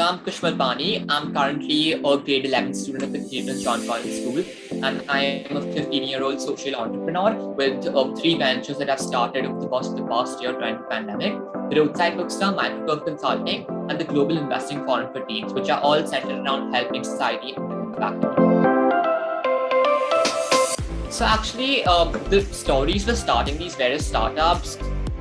I'm Kush Malpani. I'm currently a grade 11 student at the Creative John Collins School, and I am a 15-year-old social entrepreneur with three ventures that I've started over the course of the past year during the pandemic: the Roadside Bookstore, Microcurve Consulting, and the Global Investing Forum for Teens, which are all centered around helping society and giving back to people. So actually, the stories for starting these various startups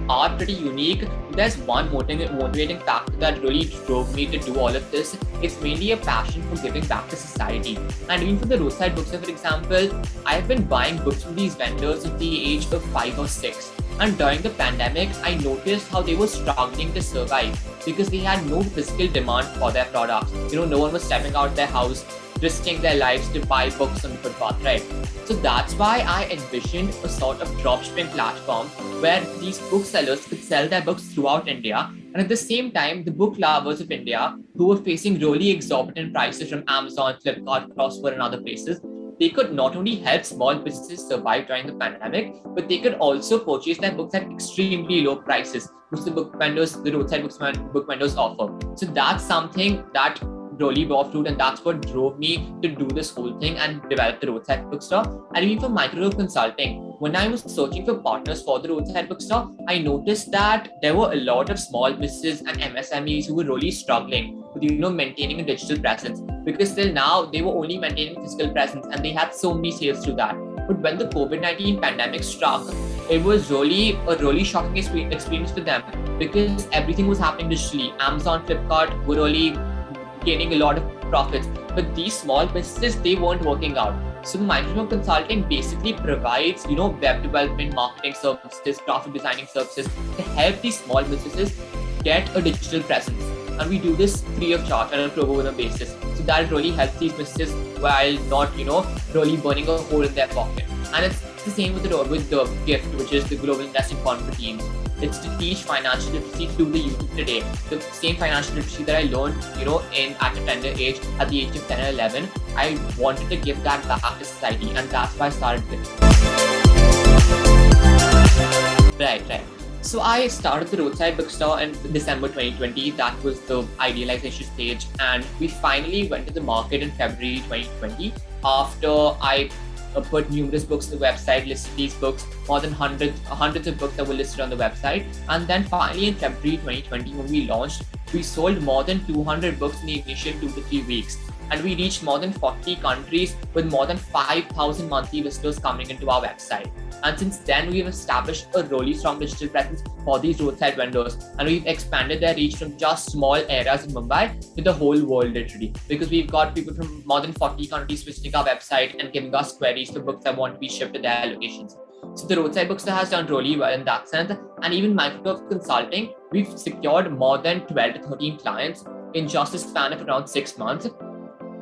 are pretty unique. There's one motivating factor that really drove me to do all of this. It's mainly a passion for giving back to society. And even for the Roadside Bookstore, for example, I've been buying books from these vendors at the age of 5 or 6. And during the pandemic, I noticed how they were struggling to survive because they had no physical demand for their products. No one was stepping out their house, risking their lives to buy books on the footpath, right? So that's why I envisioned a sort of dropshipping platform where these booksellers could sell their books throughout India. And at the same time, the book lovers of India who were facing really exorbitant prices from Amazon, Flipkart, Crossword, and other places, they could not only help small businesses survive during the pandemic, but they could also purchase their books at extremely low prices, which the roadside book vendors offer. So that's something that really bore fruit, and that's what drove me to do this whole thing and develop the Roadside Bookstore. And even for Microcurve Consulting, when I was searching for partners for the Roadside Bookstore, I noticed that there were a lot of small businesses and MSMEs who were really struggling with maintaining a digital presence, because till now they were only maintaining physical presence and they had so many sales through that. But when the COVID-19 pandemic struck, it was really a really shocking experience for them, because everything was happening digitally. Amazon, Flipkart were really gaining a lot of profits, but these small businesses, they weren't working out. So Microcurve Consulting basically provides, web development, marketing services, graphic designing services to help these small businesses get a digital presence. And we do this free of charge on a pro bono basis. So that really helps these businesses while not, really burning a hole in their pocket. And it's the same with the GIFT, which is the Global Investing Forum for Teens. It's to teach financial literacy to the youth of today. The same financial literacy that I learned, at a tender age, at the age of 10 or 11, I wanted to give that back to society, and that's why I started this. Right. So I started the Roadside Bookstore in December 2020. That was the idealization stage, and we finally went to the market in February 2020 after I put numerous books on the website, listed these books, more than hundreds of books that were listed on the website. And then finally in February 2020, when we launched, we sold more than 200 books in the initial 2 to 3 weeks. And we reached more than 40 countries with more than 5,000 monthly visitors coming into our website. And since then, we've established a really strong digital presence for these roadside vendors. And we've expanded their reach from just small areas in Mumbai to the whole world, literally. Because we've got people from more than 40 countries visiting our website and giving us queries for books that want to be shipped to their locations. So the Roadside Bookstore has done really well in that sense. And even Microcurve Consulting, we've secured more than 12 to 13 clients in just a span of around 6 months.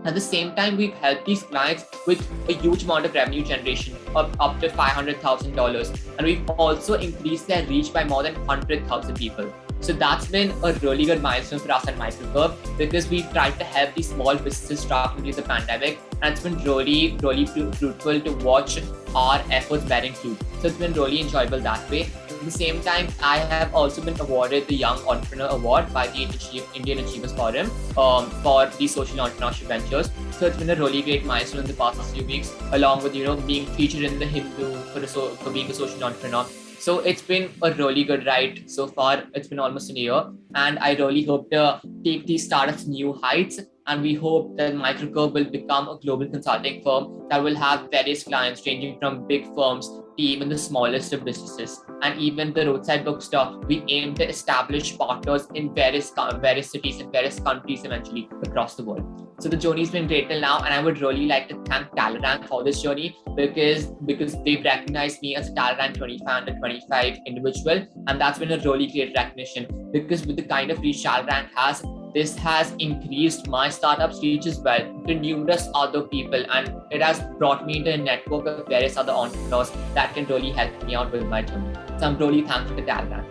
At the same time, we've helped these clients with a huge amount of revenue generation of up to $500,000. And we've also increased their reach by more than 100,000 people. So that's been a really good milestone for us at Microcurve, because we've tried to help these small businesses struggling with the pandemic. And it's been really fruitful to watch our efforts bearing fruit. So it's been really enjoyable that way. At the same time, I have also been awarded the Young Entrepreneur Award by the Indian Achievers Forum for the social entrepreneurship ventures. So it's been a really great milestone in the past few weeks, along with being featured in the Hindu for being a social entrepreneur. So it's been a really good ride so far. It's been almost a year, and I really hope to take these startups new heights. And we hope that Microcurve will become a global consulting firm that will have various clients ranging from big firms to even the smallest of businesses. And even the Roadside Bookstore, we aim to establish partners in various cities and various countries eventually across the world. So the journey's been great till now, and I would really like to thank Talerang for this journey, because they've recognized me as a Talerang 25 under 25 individual, and that's been a really great recognition, because with the kind of reach Talerang has, this has increased my startup's reach as well to numerous other people, and it has brought me into a network of various other entrepreneurs that can really help me out with my journey. So I'm really thankful to Talerang.